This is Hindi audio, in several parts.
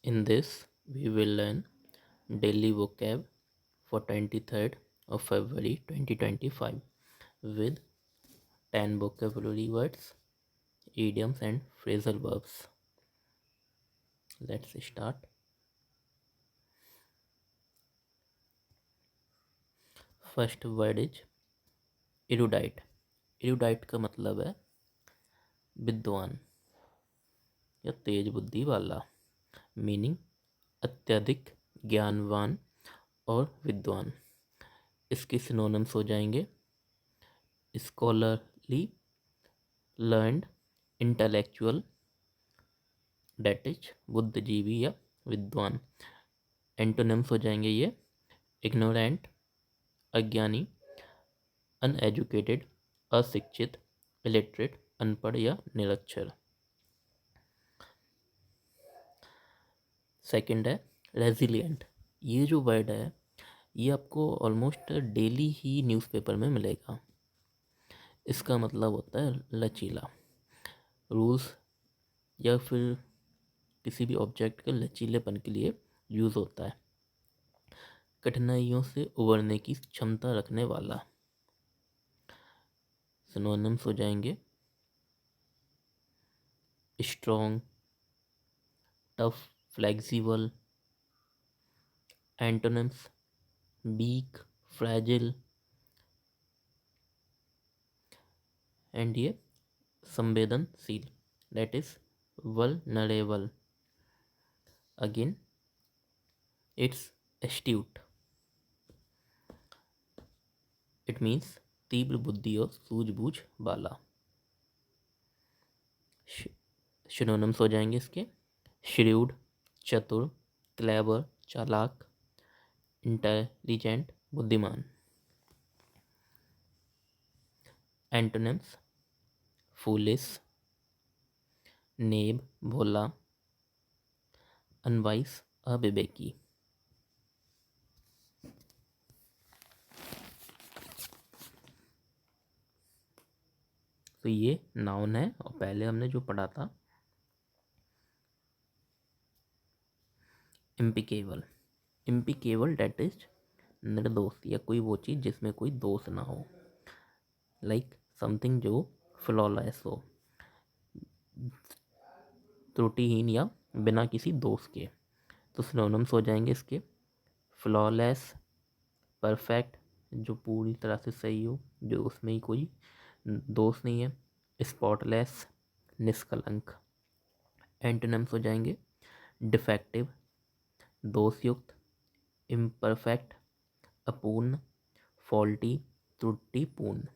In this, we will learn daily vocab for 23rd of February 2025 with 10 vocabulary words, idioms and phrasal verbs. Let's start. First word is erudite. Erudite का मतलब है विद्वान या तेज बुद्धि वाला, मीनिंग अत्यधिक ज्ञानवान और विद्वान। इसके सिनोनिम्स हो जाएंगे scholarly, learned, intellectual, that is बुद्धिजीवी या विद्वान। एंटोनिम्स हो जाएंगे ये इग्नोरेंट, अज्ञानी, अनएजुकेटेड, अशिक्षित, इलिटरेट, अनपढ़ या निरक्षर। सेकंड है रेजिलिएंट। ये जो वर्ड है ये आपको ऑलमोस्ट डेली ही न्यूज़पेपर में मिलेगा। इसका मतलब होता है लचीला, रूल्स या फिर किसी भी ऑब्जेक्ट के लचीलेपन के लिए यूज़ होता है। कठिनाइयों से उबरने की क्षमता रखने वाला। सिनोनिम्स हो जाएंगे strong, tough, flexible. Antonyms weak, fragile and ये संवेदनशील, that is vulnerable. Again it's astute, it means तीव्र बुद्धि और सूझबूझ वाला। सिनोनिम्स हो जाएंगे इसके श्रीउड, चतुर, क्लेवर, चालाक, इंटेलिजेंट, बुद्धिमान। एंटोनिम्स फूलिश, नेब, भोला, अनवाइस, अविवेकी। तो ये नाउन है और पहले हमने जो पढ़ा था इम्पिकेबल। इम्पिकेबल डेट इज निर्दोष या कोई वो चीज़ जिसमें कोई दोष ना हो, लाइक समथिंग जो फ्लॉलेस हो, त्रुटिहीन या बिना किसी दोष के। तो सिनोनिम्स हो जाएंगे इसके फ्लॉलेस, परफेक्ट जो पूरी तरह से सही हो, जो उसमें ही कोई दोष नहीं है, स्पॉटलेस निष्कलंक। एंटोनिम्स हो जाएंगे डिफेक्टिव दोषयुक्त, इम्परफेक्ट अपूर्ण, फॉल्टी त्रुटिपूर्ण।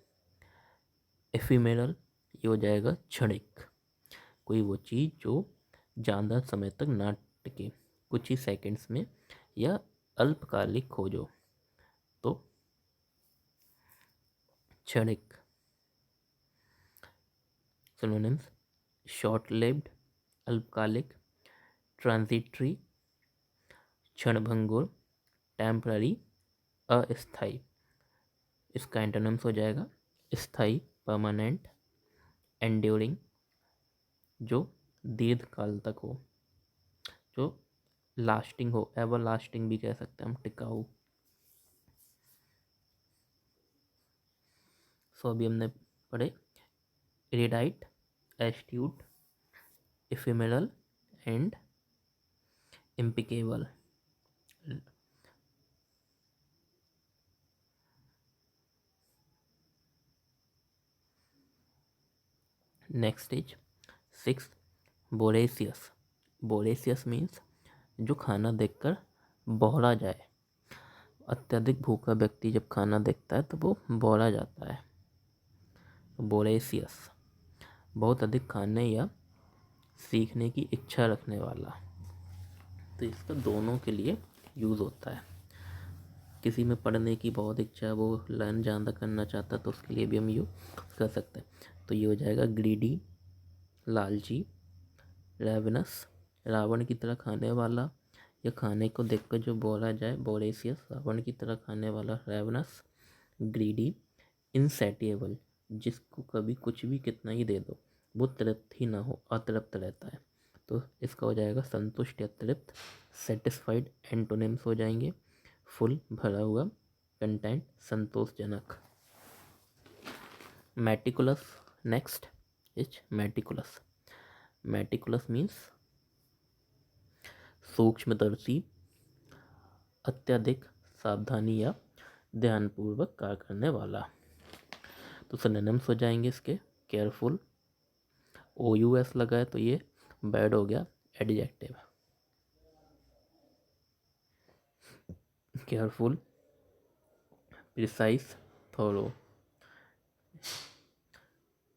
एफिमेरल ये हो जाएगा क्षणिक, कोई वो चीज़ जो ज़्यादा समय तक ना टिके, कुछ ही सेकंड्स में या अल्पकालिक हो जो, तो क्षणिक। सिनोनिम्स शॉर्ट लिव्ड अल्पकालिक, ट्रांजिटरी क्षणभंगुर, टेम्पररी अस्थाई। इसका एंटोनिम्स हो जाएगा स्थाई परमानेंट, एंड्योरिंग जो दीर्घ काल तक हो, जो लास्टिंग हो, एवर लास्टिंग भी कह सकते हैं हम, टिकाऊ। सो अभी हमने पढ़े erudite, astute, ephemeral and impeccable. Next is 6 voracious. Voracious means जो खाना देखकर बौरा जाए। अत्यधिक भूखा व्यक्ति जब खाना देखता है तो वो बौरा जाता है। बोरेसियस बहुत अधिक खाने या सीखने की इच्छा रखने वाला। तो इसका दोनों के लिए यूज़ होता है। किसी में पढ़ने की बहुत इच्छा है, वो लर्न ज़्यादा करना चाहता है, तो उसके लिए भी हम यूज़ कर सकते हैं। तो ये हो जाएगा ग्रीडी लालची, रेवनस रावण की तरह खाने वाला या खाने को देखकर जो बोला जाए, बोरेसियस रावण की तरह खाने वाला, रेवनस ग्रीडी, इनसैटिएबल जिसको कभी कुछ भी कितना ही दे दो वो तृप्त ही ना हो, अतृप्त रहता है। तो इसका हो जाएगा संतुष्ट या तृप्त। सेटिस्फाइड एंटोनिम्स हो जाएंगे फुल भरा हुआ, कंटेंट संतोषजनक। Meticulous next is meticulous. Meticulous means सूक्ष्मदर्शी, अत्यधिक सावधानी या ध्यानपूर्वक कार्य करने वाला। तो सिनोनिम्स हो जाएंगे इसके केयरफुल, OUS लगा है तो ये बैड हो गया एडजेक्टिव। केयरफुल, प्रिसाइज, थोरो,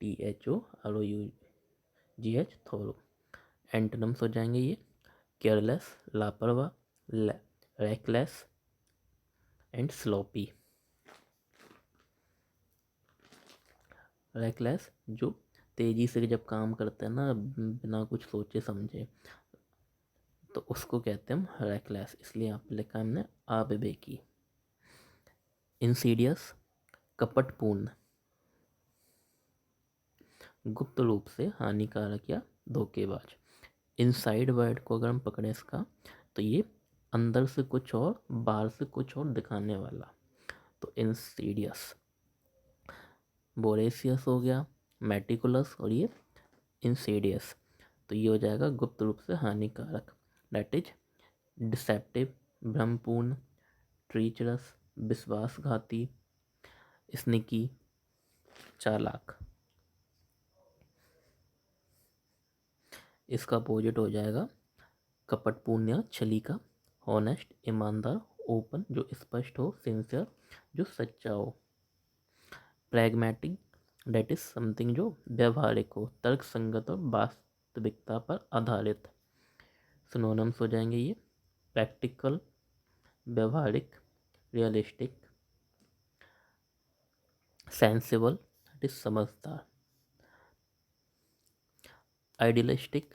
THOROUGH थोरो। एंटोनिम्स हो जाएंगे ये केयरलेस, लापरवाह, रेकलेस एंड स्लोपी। रेकलेस जो तेजी से जब काम करते हैं ना बिना कुछ सोचे समझे, तो उसको कहते हैं हम रेकलेस, इसलिए यहाँ पे लिखा हमने अविवेकी। इंसीडियस कपटपूर्ण, गुप्त रूप से हानिकारक या धोखेबाज। इनसाइड वर्ड को अगर हम पकड़े इसका तो ये अंदर से कुछ और बाहर से कुछ और दिखाने वाला, तो इंसीडियस। बोरेसियस हो गया, मेटिकुलस और ये इंसीडियस, तो ये हो जाएगा गुप्त रूप से हानिकारक। दैट इज डिसेप्टिव, भ्रमपूर्ण, ट्रीचरस, विश्वासघाती, स्निकी, चालाक। इसका अपोजिट हो जाएगा कपटपूर्ण या छली का, हॉनेस्ट, ईमानदार, ओपन जो स्पष्ट हो, सिंसियर जो सच्चा हो। प्रैग्मेटिक डेट इज समथिंग जो व्यवहारिक हो, तर्क संगत और वास्तविकता पर आधारित। सिनोनिम्स हो जाएंगे ये प्रैक्टिकल, व्यवहारिक, रियलिस्टिक, सेंसिबल डेट इज समझदार, आइडियलिस्टिक,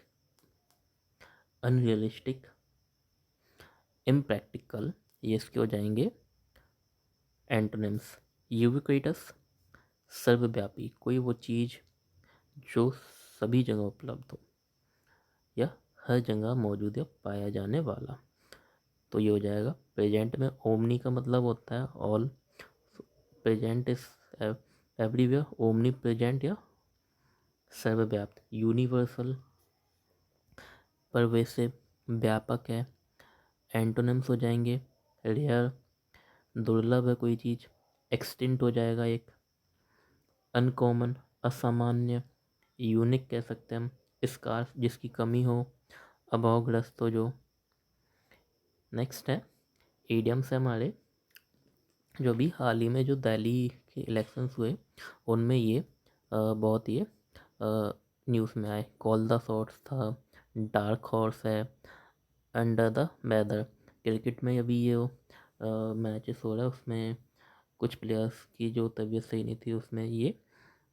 अनरियलिस्टिक, इम्प्रैक्टिकल, ये इसके हो जाएंगे एंटोनिम्स। यूबिक्विटस सर्वव्यापी, कोई वो चीज़ जो सभी जगह उपलब्ध हो या हर जगह मौजूद या पाया जाने वाला, तो ये हो जाएगा। प्रेजेंट में ओमनी का मतलब होता है all, present is everywhere, omni present या सर्वव्याप्त। यूनिवर्सल परवेसिव, व्यापक है। एंटोनिम्स हो जाएंगे रेयर, दुर्लभ है कोई चीज़, एक्सटिंक्ट हो जाएगा एक, अनकॉमन असामान्य, यूनिक कह सकते हैं हम, स्कार्स जिसकी कमी हो, अभावग्रस्त हो जो। नेक्स्ट है ईडियम्स है हमारे, जो भी हाल ही में जो दिल्ली के इलेक्शंस हुए उनमें ये बहुत ये न्यूज़ में आए। कॉल द शॉट्स था, डार्क हॉर्स है, अंडर द वेदर। क्रिकेट में अभी ये मैचेस हो रहा है, उसमें कुछ प्लेयर्स की जो तबीयत सही नहीं थी, उसमें ये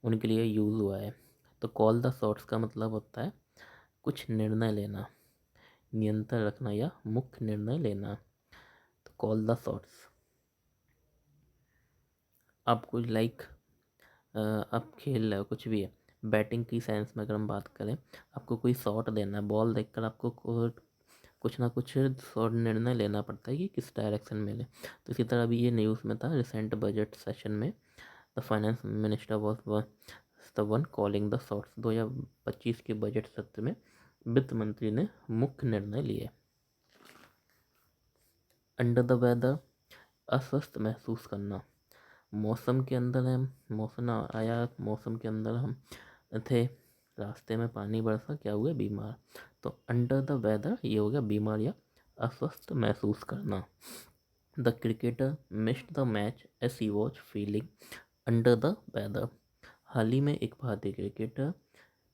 उनके लिए यूज़ हुआ है। तो कॉल द शॉट्स का मतलब होता है कुछ निर्णय लेना, नियंत्रण रखना या मुख्य निर्णय लेना। तो कॉल द शॉट्स। आप कुछ लाइक आप खेल रहे हो कुछ भी है, बैटिंग की सेंस में अगर हम बात करें, आपको कोई शॉट देना है, बॉल देखकर आपको कुछ ना कुछ शॉट निर्णय लेना पड़ता है कि किस डायरेक्शन में ले। तो इसी तरह अभी ये न्यूज़ में था, रिसेंट बजट सेशन में the finance minister was the one calling the shots. 2025 के बजट सत्र में वित्त मंत्री ने मुख्य निर्णय लिए। अंडर द वेदर अस्वस्थ महसूस करना, मौसम के अंदर है, मौसम आया, मौसम के अंदर हम थे, रास्ते में पानी बरसा, क्या हुआ, बीमार। तो अंडर द वेदर ये हो गया बीमार या अस्वस्थ महसूस करना। The cricketer missed the match as he was feeling under the weather, हाल ही में एक भारतीय क्रिकेटर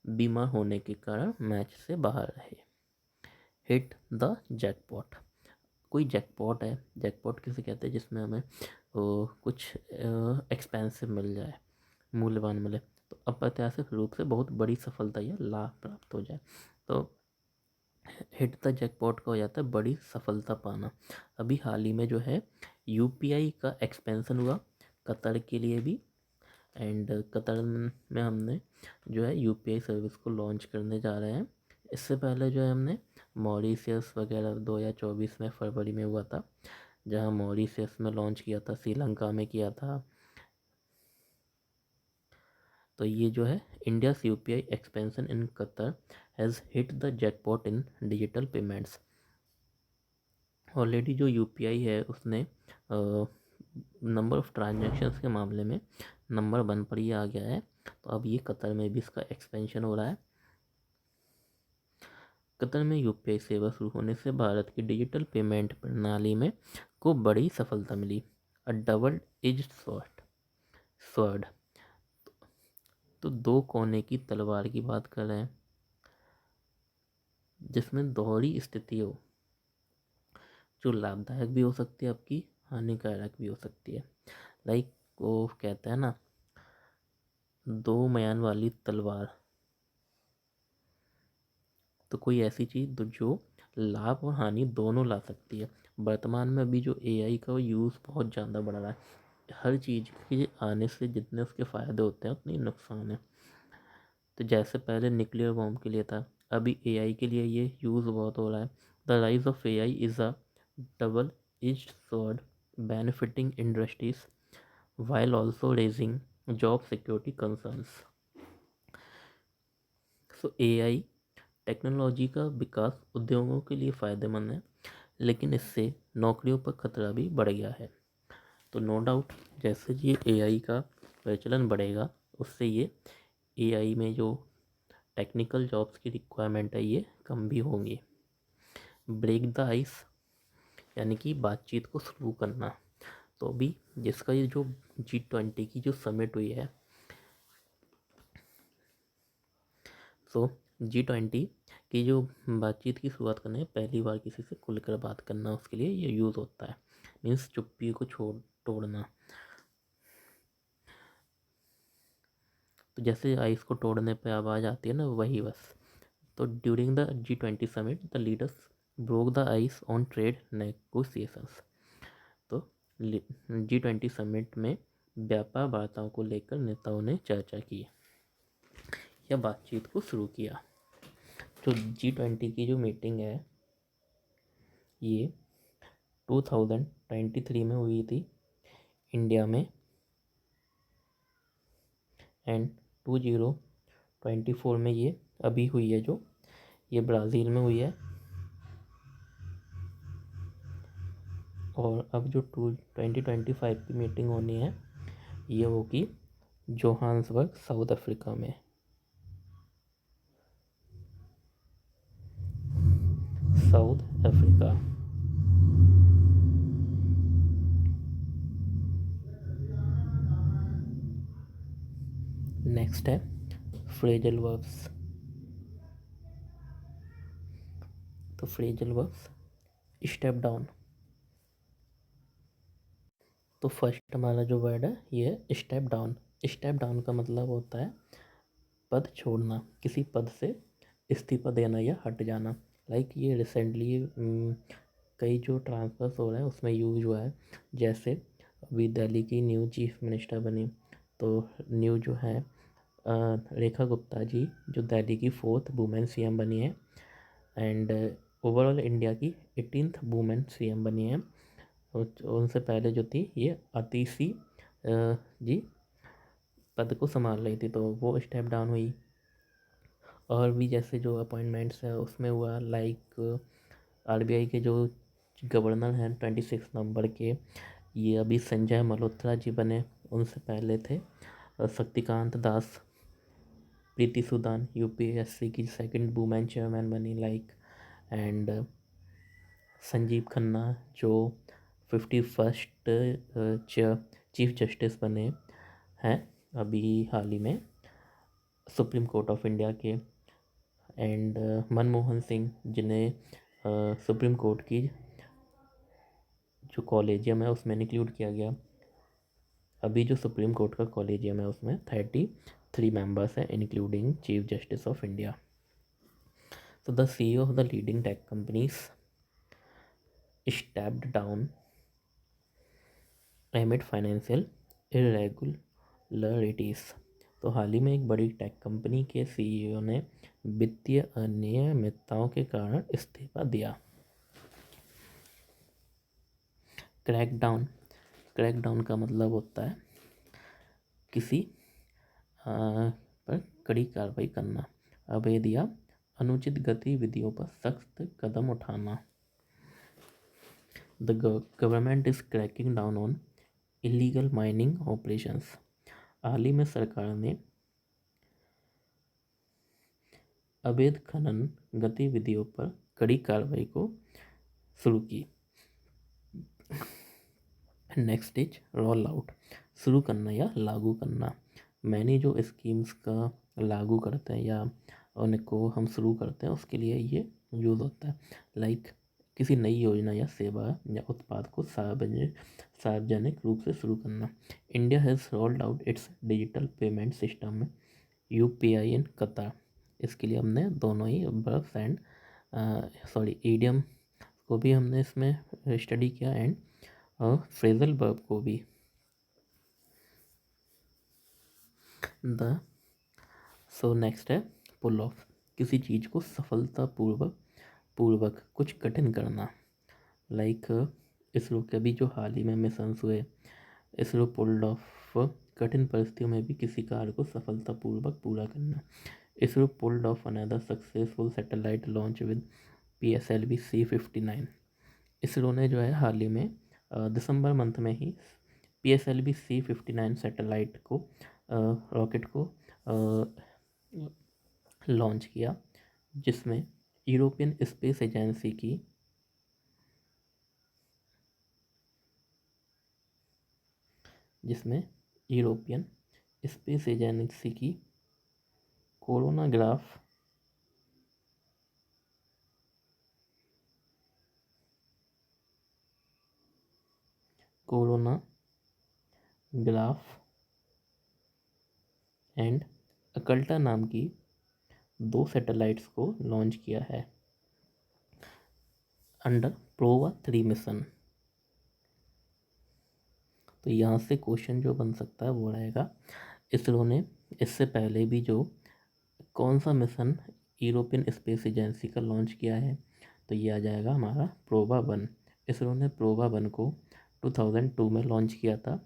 बीमार होने के कारण मैच से बाहर रहे। हिट द जैकपॉट, कोई जैकपॉट है, जैकपॉट किसे कहते हैं जिसमें हमें कुछ एक्सपेंसिव मिल जाए, मूल्यवान मिले, तो अप्रत्याशित रूप से बहुत बड़ी सफलता या लाभ प्राप्त हो जाए। तो हिट द जैकपॉट का हो जाता है बड़ी सफलता पाना। अभी हाल ही में जो है UPI का एक्सपेंशन हुआ कतर के लिए भी, एंड कतर में हमने जो है UPI सर्विस को लॉन्च करने जा रहे हैं इससे पहले जो है हमने मॉरिशियस वगैरह 2024 में फरवरी में हुआ था, जहाँ मॉरिशियस में लॉन्च किया था, श्रीलंका में किया था। तो ये जो है India's UPI expansion in Qatar has hit the jackpot in digital payments. Already जो यूपीआई है उसने नंबर ऑफ़ ट्रांजैक्शंस के मामले में नंबर 1 पर ही आ गया है। तो अब ये कतर में भी इसका एक्सपेंशन हो रहा है। कतर में यूपीआई सेवा शुरू होने से भारत की डिजिटल पेमेंट प्रणाली में को बड़ी सफलता मिली। A double edged sword. तो दो कोने की तलवार की बात कर रहे हैं, जिसमें दोहरी स्थिति हो, जो लाभदायक भी हो सकती है आपकी, हानिकारक भी हो सकती है। लाइक वो कहते हैं ना, दो म्यान वाली तलवार। तो कोई ऐसी चीज़ जो लाभ और हानि दोनों ला सकती है। वर्तमान में अभी जो एआई का यूज़ बहुत ज़्यादा बढ़ रहा है, हर चीज़ के आने से जितने उसके फ़ायदे होते हैं उतने ही नुकसान है। तो जैसे पहले न्यूक्लियर बॉम्ब के लिए था, अभी एआई के लिए ये यूज़ बहुत हो रहा है। The rise of AI is a double edged sword benefiting industries while also raising job security concerns. So AI technology का विकास उद्योगों के लिए फ़ायदेमंद है, लेकिन इससे नौकरियों पर खतरा भी बढ़ गया है। तो नो डाउट जैसे ये एआई का प्रचलन बढ़ेगा, उससे ये एआई में जो टेक्निकल जॉब्स की रिक्वायरमेंट है ये कम भी होंगी। ब्रेक द आइस यानी कि बातचीत को शुरू करना। तो अभी जिसका ये जो G20 की जो समिट हुई है, सो G20 की जो बातचीत की शुरुआत करने पहली बार किसी से खुलकर बात करना, उसके लिए ये यूज़ होता है। मीन्स चुप्पी को तोड़ना। तो जैसे आइस को तोड़ने पे आवाज़ आती है ना, वही बस। तो during the G20 summit the leaders broke the ice on trade negotiations. तो G20 समिट में व्यापार वार्ताओं को लेकर नेताओं ने चर्चा की या बातचीत को शुरू किया। तो G20 की जो मीटिंग है ये 2023 में हुई थी इंडिया में, एंड 2024 में ये अभी हुई है, जो ये ब्राज़ील में हुई है। और अब जो 2025 की मीटिंग होनी है ये होगी जोहान्सबर्ग साउथ अफ्रीका में। South Africa. नेक्स्ट है फ्रेजल वर्ब्स। तो फ्रेजल वर्ब्स, स्टेप डाउन। तो फर्स्ट हमारा जो वर्ड है ये है स्टेप डाउन। स्टेप डाउन का मतलब होता है पद छोड़ना, किसी पद से इस्तीफा देना या हट जाना। लाइक ये रिसेंटली कई जो ट्रांसफर्स हो रहे हैं उसमें यूज हुआ है। जैसे अभी दिल्ली की न्यू चीफ मिनिस्टर बनी, तो न्यू जो है रेखा गुप्ता जी, जो दिल्ली की 4th वुमेन सीएम बनी है, एंड ओवरऑल इंडिया की 18th वुमेन सीएम बनी है। उनसे पहले जो थी ये अतिशी जी पद को संभाल रही थी, तो वो स्टेप डाउन हुई। और भी जैसे जो अपॉइंटमेंट्स है उसमें हुआ, लाइक आरबीआई के जो गवर्नर हैं 26 नंबर के, ये अभी संजय मल्होत्रा जी बने। उनसे पहले थे शक्तिकांत दास। प्रीति सुदान यूपीएससी की 2nd वुमेन चेयरमैन बनी, लाइक। एंड संजीव खन्ना जो 51st चीफ जस्टिस बने हैं अभी हाल ही में सुप्रीम कोर्ट ऑफ इंडिया के। एंड मनमोहन सिंह, जिन्हें सुप्रीम कोर्ट की जो कॉलेजियम है उसमें इंक्लूड किया गया। अभी जो सुप्रीम कोर्ट का कॉलेजियम है उसमें 33 मेंबर्स हैं, including chief justice of India. So the CEO of the leading tech companies stepped down amid financial irregularities. तो हाल ही में एक बड़ी टेक कंपनी के सीईओ ने वित्तीय अनियमितताओं के कारण इस्तीफा दिया। क्रैकडाउन का मतलब होता है किसी पर कड़ी कार्रवाई करना, अवैध या अनुचित गतिविधियों पर सख्त कदम उठाना। The government is cracking down on illegal mining operations. हाल ही में सरकार ने अवैध खनन गतिविधियों पर कड़ी कार्रवाई को शुरू की। नेक्स्ट इज रोल आउट, शुरू करना या लागू करना। मैंने जो स्कीम्स का लागू करते हैं या उनको हम शुरू करते हैं उसके लिए ये यूज़ होता है। लाइक किसी नई योजना या सेवा या उत्पाद को सार्वजनिक रूप से शुरू करना। India has rolled out it's digital payment system UPI in Qatar. इसके लिए हमने दोनों ही वर्ब्स एंड ईडियम को भी हमने इसमें स्टडी किया एंड फ्रेजल वर्ब को भी। नेक्स्ट है पुल ऑफ, किसी चीज़ को सफलतापूर्वक कुछ कठिन करना। लाइक इसरो के अभी जो हाल ही में मिशंस हुए, इसरो पुल्ड ऑफ कठिन परिस्थितियों में भी किसी कार्य को सफलतापूर्वक पूरा करना। ISRO pulled off another successful satellite launch with PSLV C-59। ISRO ने जो है हाल ही में दिसंबर मंथ में ही PSLV C-59 सैटेलाइट को रॉकेट को लॉन्च किया, जिसमें यूरोपियन स्पेस एजेंसी की कोरोनाग्राफ एंड अकल्टा नाम की 2 सैटेलाइट्स को लॉन्च किया है अंडर प्रोवा 3 मिशन। तो यहाँ से क्वेश्चन जो बन सकता है वो रहेगा, इसरो ने इससे पहले भी जो कौन सा मिशन यूरोपियन स्पेस एजेंसी का लॉन्च किया है, तो ये आ जाएगा हमारा प्रोवा 1। इसरो ने प्रोवा 1 को 2002 में लॉन्च किया था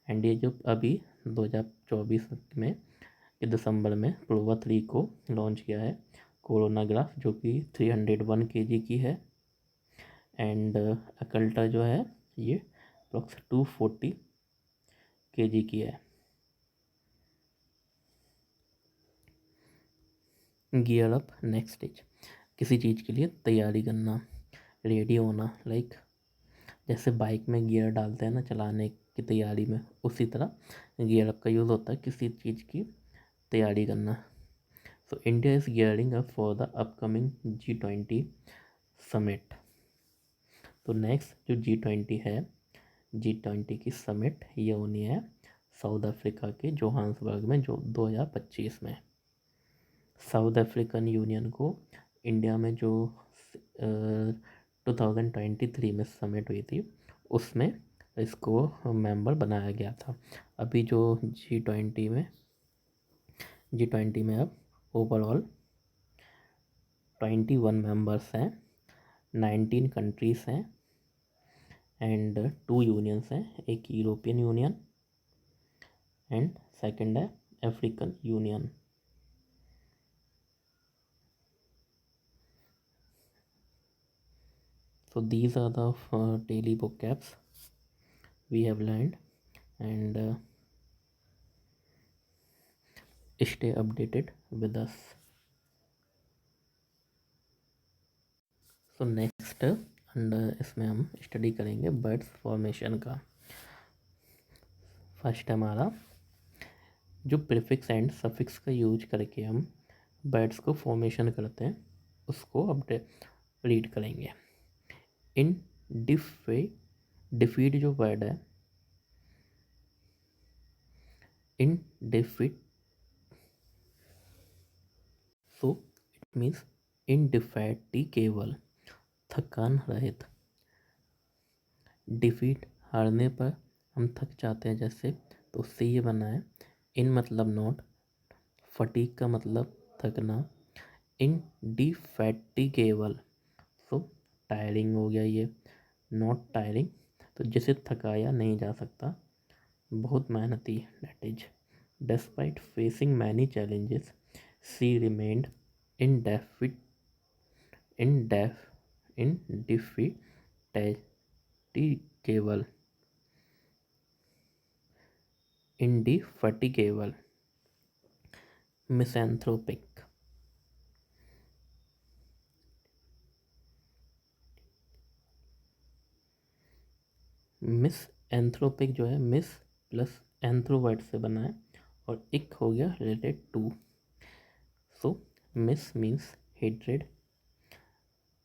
एंड ये जो अभी 2024 में के दिसंबर में प्रोवा 3 को लॉन्च किया है। कोरोनाग्राफ जो कि 301 kg की है एंड अकल्टा जो है ये अप्रॉक्स 240 kg की है। गियर अप नेक्स्ट स्टेज, किसी चीज़ के लिए तैयारी करना, रेडी होना। लाइक जैसे बाइक में गियर डालते हैं ना चलाने की तैयारी में, उसी तरह गियर अप का यूज़ होता है किसी चीज़ की तैयारी करना। So India is gearing up for the upcoming G20 summit. तो नेक्स्ट जो G20 है, G20 की समिट ये होनी है साउथ अफ्रीका के जोहान्सबर्ग में जो 2025 में। साउथ अफ्रीकन यूनियन को इंडिया में जो 2023 में समिट हुई थी उसमें इसको मेंबर बनाया गया था। अभी जो G20 में अब ओवरऑल 21 मेंबर्स हैं, 19 कंट्रीज़ हैं एंड 2 यूनियंस हैं, एक यूरोपियन यूनियन एंड सेकंड है African union. So these are the daily vocabs we have learned and stay updated with us. So next and इसमें हम स्टडी करेंगे बर्ड्स फॉर्मेशन का। फर्स्ट हमारा जो प्रीफिक्स एंड सफिक्स का यूज करके हम बर्ड्स को फॉर्मेशन करते हैं उसको अपडेट रीड करेंगे। इन डिफीट जो वर्ड है, इन डिफीट, सो इट मीन्स इनडिफैटिगेबल, थकान रहित। डिफीट हारने पर हम थक जाते हैं जैसे, तो उससे ये बना है इन मतलब नॉट, फटीग का मतलब थकना। इंडिफैटिगेबल, सो टायरिंग हो गया ये। नॉट टायरिंग, तो जिसे थकाया नहीं जा सकता, बहुत मेहनती। That is despite facing many challenges she remained indefatigable indefatigable indefatigable misanthropic। Misanthropic जो है, मिस प्लस एंथ्रो वर्ड से बना है और इक हो गया related to. So mis means hatred,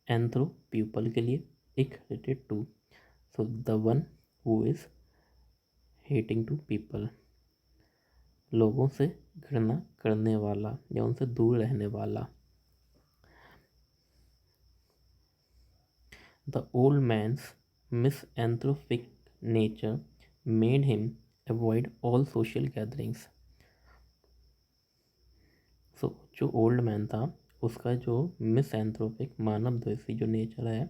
anthro people के लिए, ic related to. So the one who is hating to people, लोगों से घृणा करने वाला या उनसे दूर रहने वाला। The old man's misanthropic nature made him avoid all social gatherings. So जो ओल्ड मैन था, उसका जो मिसएंथ्रोपिक मानव द्वेषी जो नेचर है,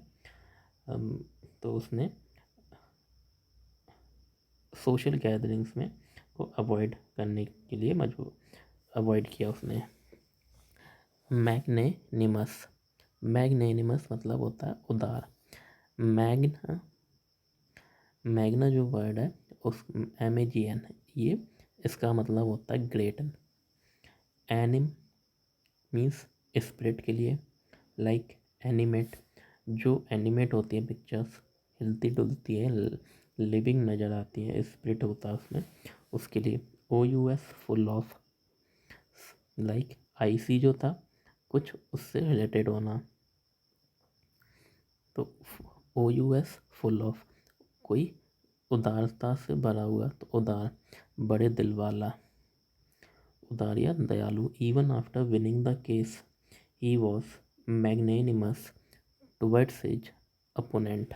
तो उसने सोशल गैदरिंग्स में को अवॉइड करने के लिए मजबूर, अवॉइड किया उसने। मैग्नेनिमस, मैग्नेनिमस मतलब होता है उदार। मैग्ना, मैग्ना जो वर्ड है उस MAGN, ये इसका मतलब होता है ग्रेट। एनिम मीन्स स्पिरिट के लिए, लाइक एनिमेट, जो एनिमेट होती है पिक्चर्स, हिलती डुलती है, लिविंग नज़र आती है, स्पिरिट होता है उसमें, उसके लिए। OUS full of, like IC जो था कुछ उससे रिलेटेड होना, तो OUS फुल ऑफ, कोई उदारता से भरा हुआ, तो उदार, बड़े दिल वाला, उदार या दयालु। Even after winning the case he was magnanimous towards his opponent.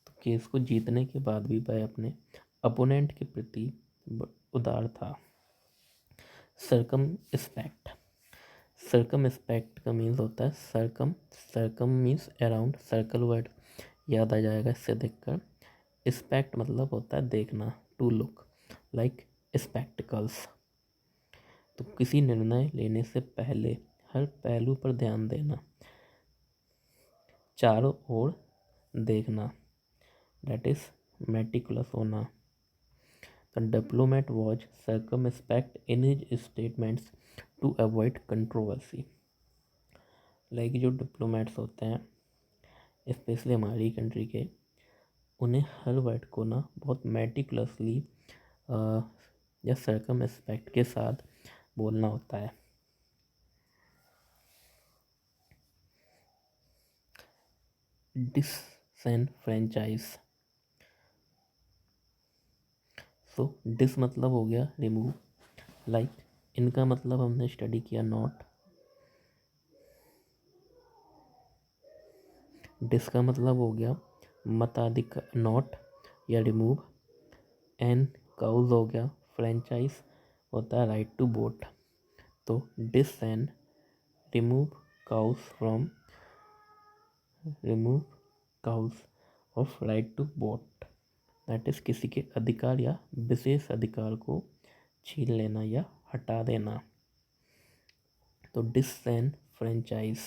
तो केस को जीतने के बाद भी वह अपने अपोनेंट के प्रति उदार था। सर्कमस्पेक्ट, सर्कमस्पेक्ट का मीन्स होता है circum, circum means around, circle word याद आ जाएगा इससे देखकर। स्पेक्ट मतलब होता है देखना, टू लुक, लाइक स्पेक्टिकल्स। तो किसी निर्णय लेने से पहले हर पहलू पर ध्यान देना, चारों ओर देखना, डेट इज मेटिकुलस होना। The diplomat was circumspect in his statements to avoid controversy. Like जो डिप्लोमेट्स होते हैं, स्पेशली हमारी कंट्री के, उन्हें हर वर्ड को ना बहुत मेटिकुलसली या सर्कमस्पेक्ट के साथ बोलना होता है। डिसएनफ्रेंचाइज, सो डिस मतलब हो गया रिमूव, लाइक इनका मतलब हमने स्टडी किया नॉट। डिस का मतलब हो गया मताधिकार, नॉट या रिमूव। एन काउज हो गया, फ्रेंचाइज होता है राइट टू वोट। तो dis and remove cause from, remove cause of right to vote, that is किसी के अधिकार या विशेष अधिकार को छीन लेना या हटा देना। तो डिसएनफ्रेंचाइज,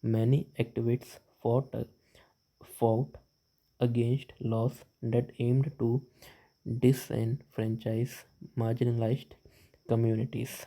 many activists fought against laws that aimed to disenfranchise marginalized communities.